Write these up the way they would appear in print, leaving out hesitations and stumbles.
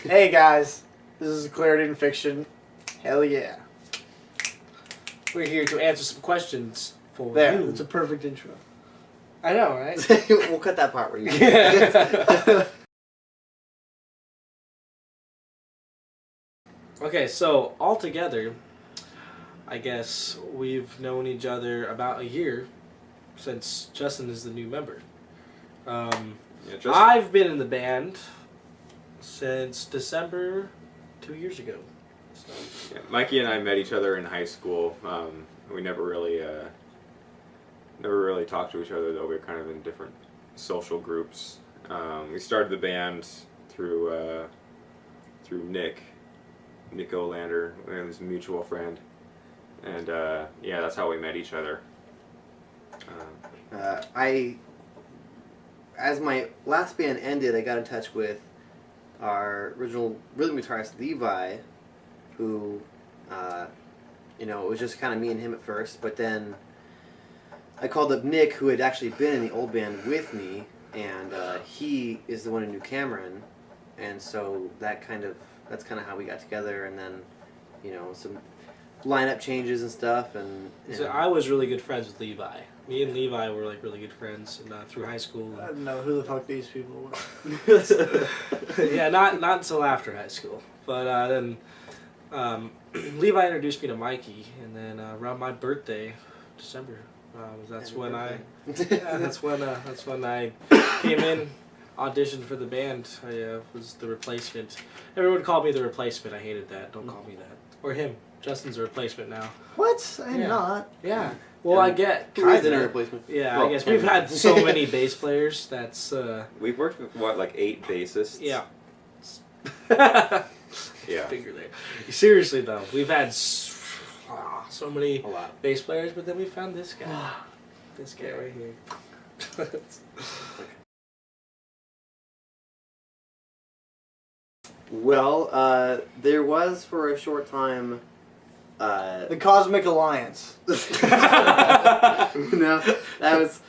Hey guys, this is Clarity and Fiction. Hell yeah. We're here to answer some questions for There, you. it's a perfect intro. I know, right? We'll cut that part where you. Okay, so altogether, I guess we've known each other about a year since Justin is the new member. I've been in the band since December 2 years ago. So. Yeah, Mikey and I met each other in high school. We never really talked to each other, though. We were kind of in different social groups. We started the band through Nick Olander, his mutual friend, and yeah, that's how we met each other. As my last band ended, I got in touch with our original rhythm guitarist Levi, who, it was just kind of me and him at first, but then I called up Nick, who had actually been in the old band with me, and he is the one who knew Cameron, and so that's kind of how we got together, and then, some lineup changes and stuff, and So I was really good friends with Levi. Me and Levi were like really good friends through high school. I don't know who the fuck these people were. Yeah, not until after high school. But then Levi introduced me to Mikey, and then around my birthday, December, that's when I came in, auditioned for the band. I was the replacement. Everyone called me the replacement. I hated that. Don't call me that. Or him. Justin's a replacement now. What? I'm not. Yeah. Well, I get who is in a kinda. replacement? Yeah, Well, I guess we've had so many bass players. That's We've worked with like 8 bassists. yeah. Yeah. Figure there. Seriously though, we've had so many A lot. bass players, but then we found this guy. This guy right here. Well, there was for a short time. The Cosmic Alliance. No, that was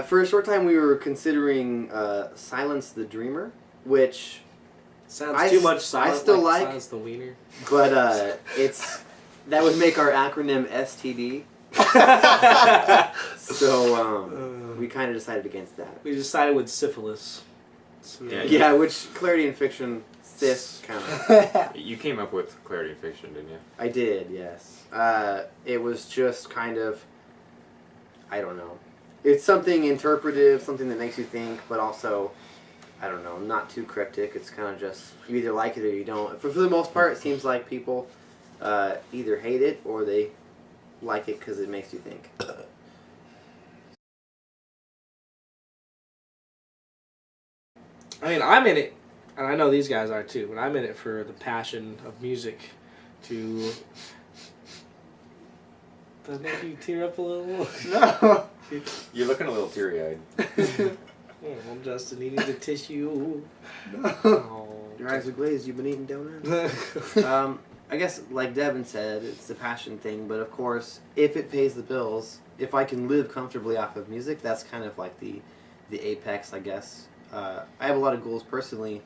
for a short time we were considering Silence the Dreamer, which Sounds too much silent. I still like Silence the Wiener. but that would make our acronym STD. So we kind of decided against that. We decided with syphilis. So, Yeah, which Clarity and Fiction cis kind of. You came up with Clarity and Fiction, didn't you? I did, yes. It was just kind of, I don't know. It's something interpretive, something that makes you think, but also, I don't know, not too cryptic. It's kind of just, you either like it or you don't. For the most part, it seems like people either hate it or they like it because it makes you think. I mean, I'm in it, and I know these guys are too, but I'm in it for the passion of music to... Does that make you tear up a little? No. You're looking a little teary-eyed. I'm just needing the tissue. No. Oh, Your eyes are glazed, you've been eating donuts? I guess, like Devin said, it's the passion thing, but of course, if it pays the bills, if I can live comfortably off of music, that's kind of like the apex, I guess. I have a lot of goals personally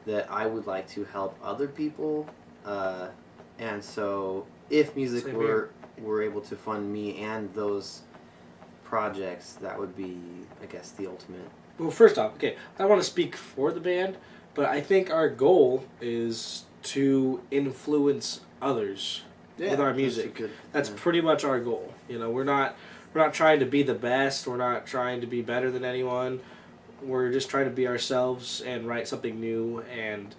that I would like to help other people, and so if music were able to fund me and those projects, that would be, I guess, the ultimate. Well, first off, okay, I don't want to speak for the band, but I think our goal is to influence others with our music. That's pretty much our goal. We're not trying to be the best. We're not trying to be better than anyone. We're just trying to be ourselves and write something new and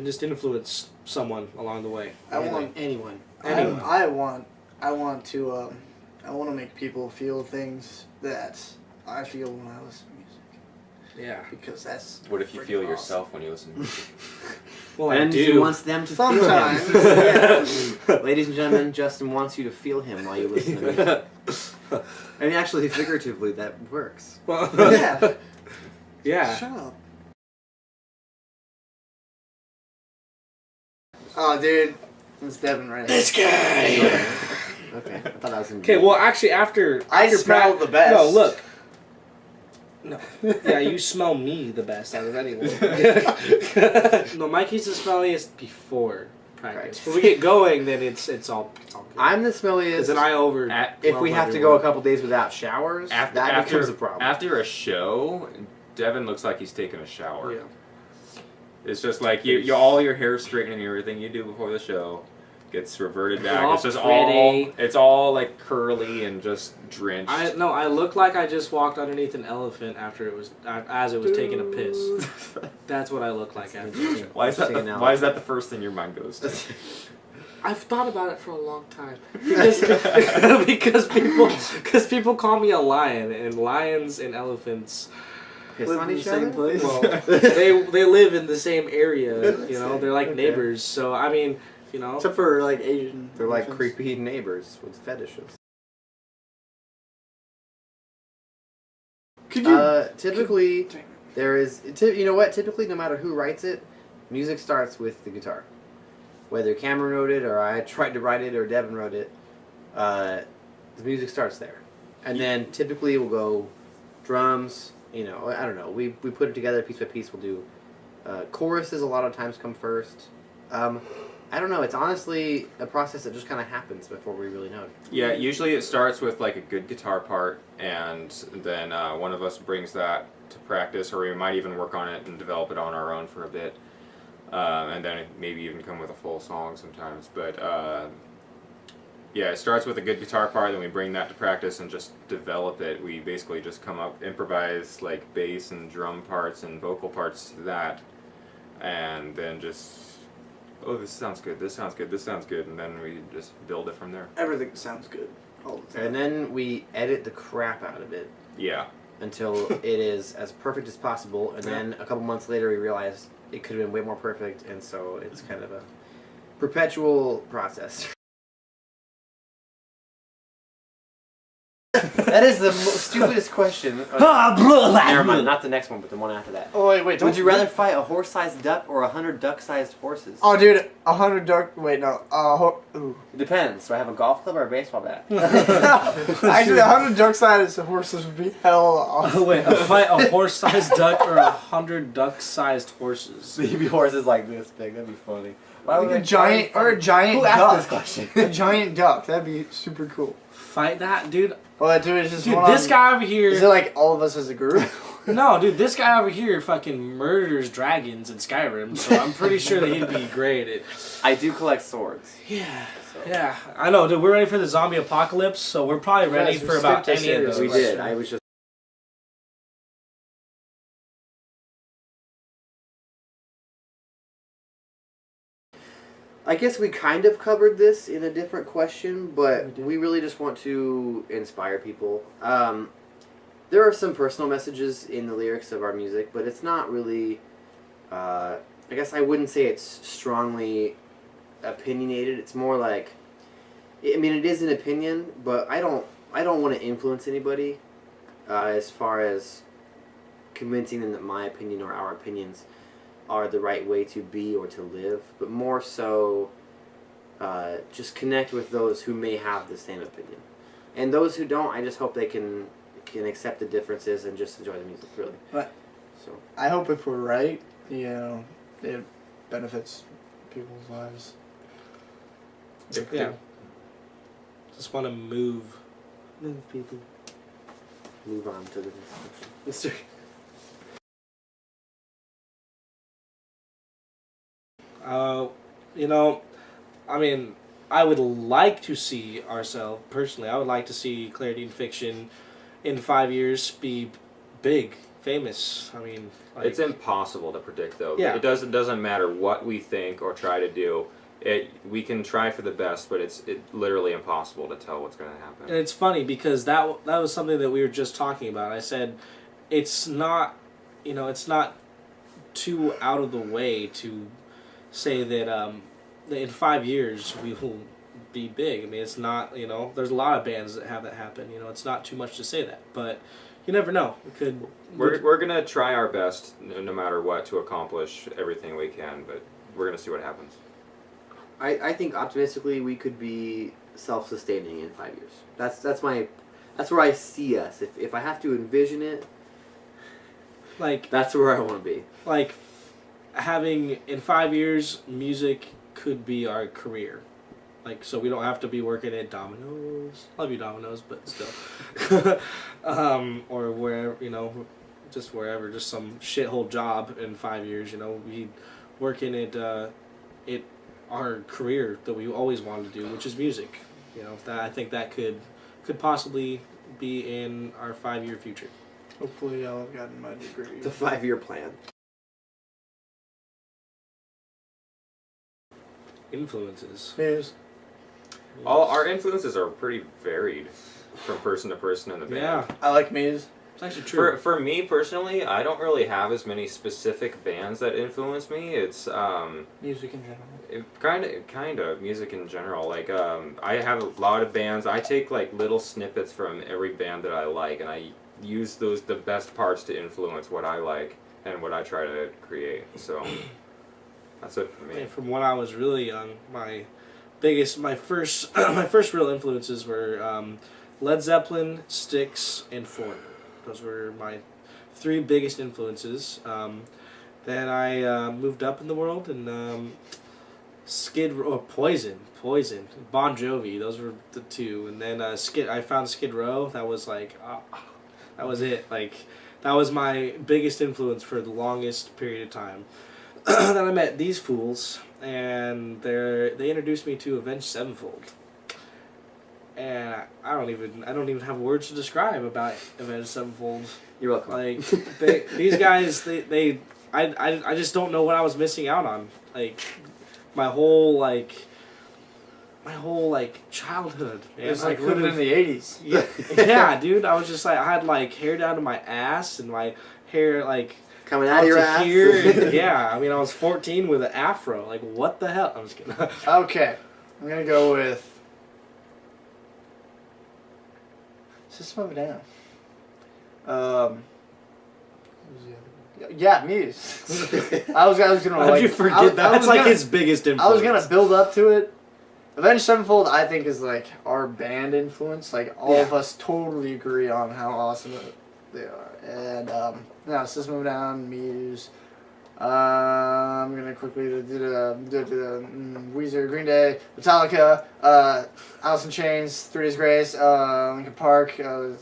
just influence someone along the way. I want anyone. I want to make people feel things that I feel when I listen to music. Yeah. Because that's What if you freaking feel awesome. yourself when you listen to music? Well, And I he do. wants them to Sometimes. feel him. Ladies and gentlemen, Justin wants you to feel him while you listen to music. I mean, actually, figuratively, that works. Well, Yeah. yeah. Shut up. Oh, dude. It's Devin right here. This guy. Okay, I thought I was in. Okay, well, actually, after I smell the best. No, look. No. Yeah, you smell me the best out of anyone. No, Mikey's the smelliest before practice. When we get going, then it's all good. I'm the smelliest. Because then I if we have to go a couple days without showers, that becomes a problem. After a show, Devin looks like he's taking a shower. Yeah. It's just like you all your hair straightening, everything you do before the show gets reverted back. All it's just pretty. it's all like curly and just drenched. I look like I just walked underneath an elephant as it was taking a piss. That's what I look like after. Why is that the first thing your mind goes to? I've thought about it for a long time because people call me a lion, and lions and elephants Piss on each other? place. Well, they live in the same area. You know, they're like neighbors. So I mean, you know, Except for like Asian. They're like elephants. creepy neighbors with fetishes. Could you? Typically, there is. You know what? Typically, no matter who writes it, music starts with the guitar. Whether Cameron wrote it, or I tried to write it, or Devin wrote it, the music starts there, and then typically we'll go drums. You know, I don't know. We put it together piece by piece. We'll do choruses. A lot of times come first. I don't know. It's honestly a process that just kind of happens before we really know it. Yeah, usually it starts with like a good guitar part, and then one of us brings that to practice, or we might even work on it and develop it on our own for a bit, and then maybe even come with a full song sometimes. But yeah, it starts with a good guitar part, then we bring that to practice and just develop it. We basically just come up, improvise like bass and drum parts and vocal parts to that, and then just, oh, this sounds good, this sounds good, this sounds good, and then we just build it from there. Everything sounds good all the time. And then we edit the crap out of it. Yeah. Until it is as perfect as possible, and then a couple months later we realize it could have been way more perfect, and so it's kind of a perpetual process. That is the stupidest question. Never mind, not the next one, but the one after that. Oh wait, Would you rather fight a horse-sized duck or 100 duck-sized horses? Oh, dude, 100 duck. Wait, no. Ooh. It depends. Do I have a golf club or a baseball bat? Actually, 100 duck-sized horses would be hell awesome. wait, fight a horse-sized duck or 100 duck-sized horses? Maybe horses like this big. That'd be funny. Why would Like a giant Who duck. asked this question? A giant duck. That'd be super cool. Fight that, dude. Well, dude, it's just Dude, one this guy over here. Is it like all of us as a group? No, dude, this guy over here fucking murders dragons in Skyrim, so I'm pretty sure that he'd be great at. I do collect swords. Yeah. So. Yeah, I know, dude. We're ready for the zombie apocalypse, so we're probably ready Guys, we for about skipped a any of series. those. We did. I was just. I guess we kind of covered this in a different question, but we really just want to inspire people. There are some personal messages in the lyrics of our music, but it's not really. I guess I wouldn't say it's strongly opinionated. It's more like, I mean, it is an opinion, but I don't want to influence anybody as far as convincing them that my opinion or our opinions are the right way to be or to live, but more so just connect with those who may have the same opinion. And those who don't, I just hope they can accept the differences and just enjoy the music, really. But So I hope if we're right, you know, it benefits people's lives. Yeah. Just want to move people. move on to the next question. You know, I mean, I would like to see ourselves, personally, I would like to see Clarity and Fiction in 5 years be big, famous. I mean, like, It's impossible to predict, though. Yeah. It doesn't matter what we think or try to do. We can try for the best, but it's literally impossible to tell what's going to happen. and it's funny because that was something that we were just talking about. I said, it's not, you know, it's not too out of the way to say that in 5 years we will be big. I mean, it's not, you know, there's a lot of bands that have that happen. You know, it's not too much to say that, but you never know. It could. We're going to try our best, no matter what, to accomplish everything we can, but we're going to see what happens. I think optimistically we could be self-sustaining in 5 years. That's where I see us. If I have to envision it, Like That's where I want to be. like having in 5 years, music could be our career. Like, so we don't have to be working at Domino's. Love you, Domino's, but still. Or where, just wherever, just some shithole job in 5 years, we working at our career that we always wanted to do, which is music. I think that could possibly be in our 5-year future. Hopefully I'll have gotten my degree. The 5-year plan. Influences. Yes. All our influences are pretty varied from person to person in the band. Yeah, I like Muse. it's actually true. For me personally, I don't really have as many specific bands that influence me. It's Music in general. kind of music in general. Like I have a lot of bands. I take like little snippets from every band that I like, and I use the best parts to influence what I like and what I try to create. So that's it for me. And from when I was really young, my first real influences were Led Zeppelin, Styx, and Foreigner. Those were my 3 biggest influences. Then I moved up in the world and Poison, Bon Jovi. Those were the 2. And then I found Skid Row. That was like, that was it. Like that was my biggest influence for the longest period of time. Then I met these fools, and they introduced me to Avenged Sevenfold. And I don't even have words to describe about Avenged Sevenfold. You're welcome. Like these guys, I just don't know what I was missing out on. Like my whole childhood. Man. It was like living in the 80s. Yeah, dude. I was just like, I had like hair down to my ass, and my hair like Coming out of your ass. here. Yeah, I mean, I was 14 with an afro. Like, what the hell? I'm just kidding. Okay, I'm gonna go with System of a Down. Yeah, Muse. I was gonna. How'd like, you forget that? That's like his biggest influence. I was gonna build up to it. Avenged Sevenfold, I think, is like our band influence. Like all of us totally agree on how awesome they are. And now System of a Down, Muse. I'm gonna quickly do Weezer, Green Day, Metallica, Alice in Chains, 3 Days Grace, Linkin Park. We gotta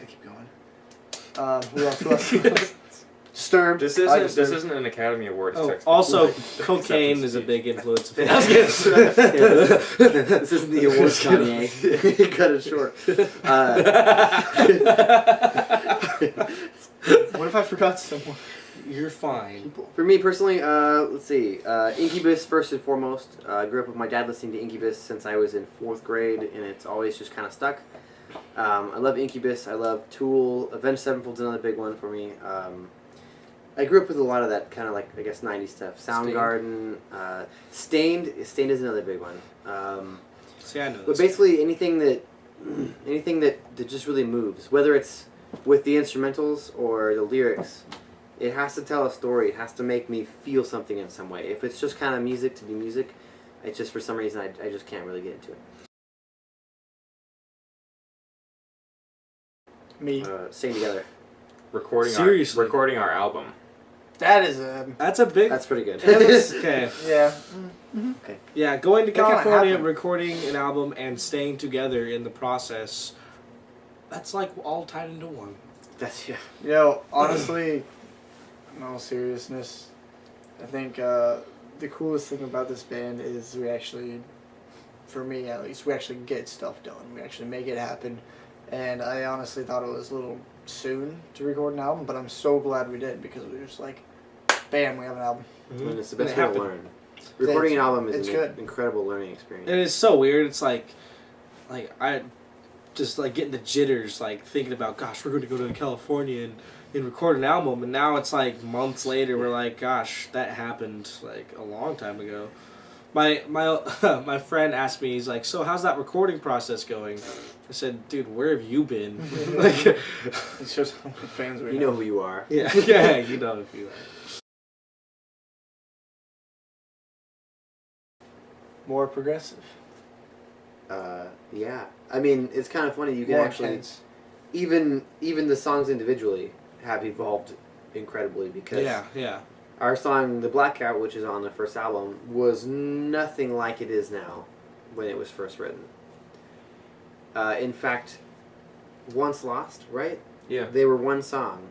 keep going. Who else? Disturbed. This isn't an Academy Awards textbook. Also, cocaine is a big influence. This isn't the awards, Kanye. He cut it short. What if I forgot someone? You're fine. For me personally, let's see. Incubus first and foremost. I grew up with my dad listening to Incubus since I was in 4th grade, and it's always just kind of stuck. I love Incubus. I love Tool. Avenged Sevenfold's another big one for me. I grew up with a lot of that kind of like, I guess, 90s stuff. Soundgarden, Stained is another big one. See, I know. But basically anything that just really moves, whether it's with the instrumentals or the lyrics, it has to tell a story. It has to make me feel something in some way. If it's just kind of music to be music, it's just for some reason I just can't really get into it. Me. Staying Together. Recording our album. That is a. That's a big. That's pretty good. Okay. Yeah. Okay. Yeah, going to That kinda California, happened. recording an album, and staying together in the process. That's like all tied into one. That's Honestly, in all seriousness, I think the coolest thing about this band is we actually, for me at least, we actually get stuff done. We actually make it happen. And I honestly thought it was a little soon to record an album, but I'm so glad we did because we were just like, bam, we have an album. And it's the And best it way to happened. learn. Recording an album is It's an good. incredible learning experience. It is so weird. It's like I just like getting the jitters, like thinking about, gosh, we're going to go to California and record an album, and now it's like months later. We're like, gosh, that happened like a long time ago. My friend asked me, he's like, so how's that recording process going? I said, dude, where have you been? Like, It shows how many fans we You know who you are. yeah, you know if you are. More progressive. Yeah. I mean, it's kind of funny. You can More actually intense. even the songs individually have evolved incredibly because yeah. our song "The Blackout," which is on the first album, was nothing like it is now when it was first written. In fact, Once Lost, right? Yeah. They were one song.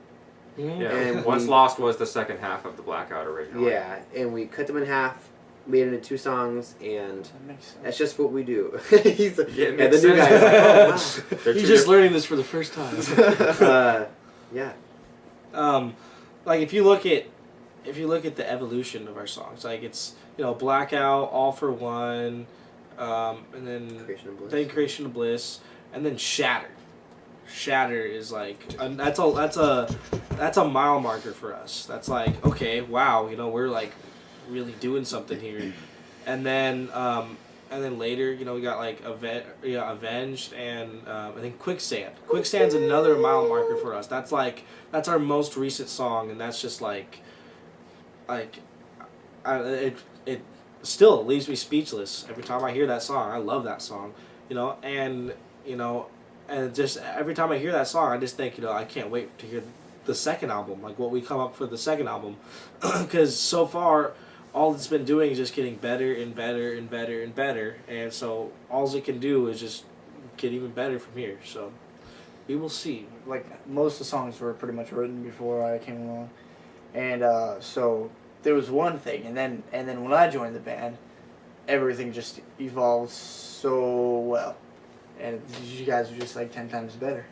Mhm. Yeah. And Once we- Lost was the second half of the Blackout originally. Yeah, and we cut them in half, made it into 2 songs, and That makes sense. that's just what we do. He's Yeah, it and makes the new sense. guy's like, oh They're He's two just diff- learning this for the first time. wow. Yeah. Like if you look at the evolution of our songs, like it's Blackout, All for One, and then Creation of Bliss, and then Shatter. Shatter is like that's a mile marker for us. That's like, okay, wow, we're like really doing something here, and then later we got like Avenged and I think Quicksand. Quicksand's another mile marker for us. That's our most recent song, and that's just it still leaves me speechless every time I hear that song. I love that song, and just every time I hear that song, I just think, I can't wait to hear the second album, like what we come up for the second album, because so far, all it's been doing is just getting better and better and better and better, and so all it can do is just get even better from here. So we will see. Like most of the songs were pretty much written before I came along, and so there was one thing, and then when I joined the band, everything just evolved so well. And you guys were just like 10 times better.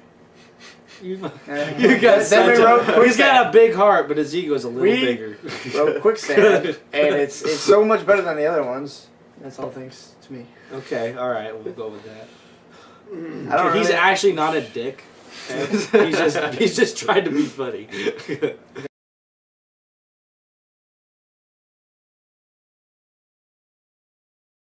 You Then guys, we wrote he's Quicksand. got a big heart, but his ego's a little We bigger. Wrote Quicksand, and it's so much better than the other ones. That's all thanks to me. Okay, all right, we'll go with that. I don't He's really- actually not a dick. Okay? He's just trying to be funny.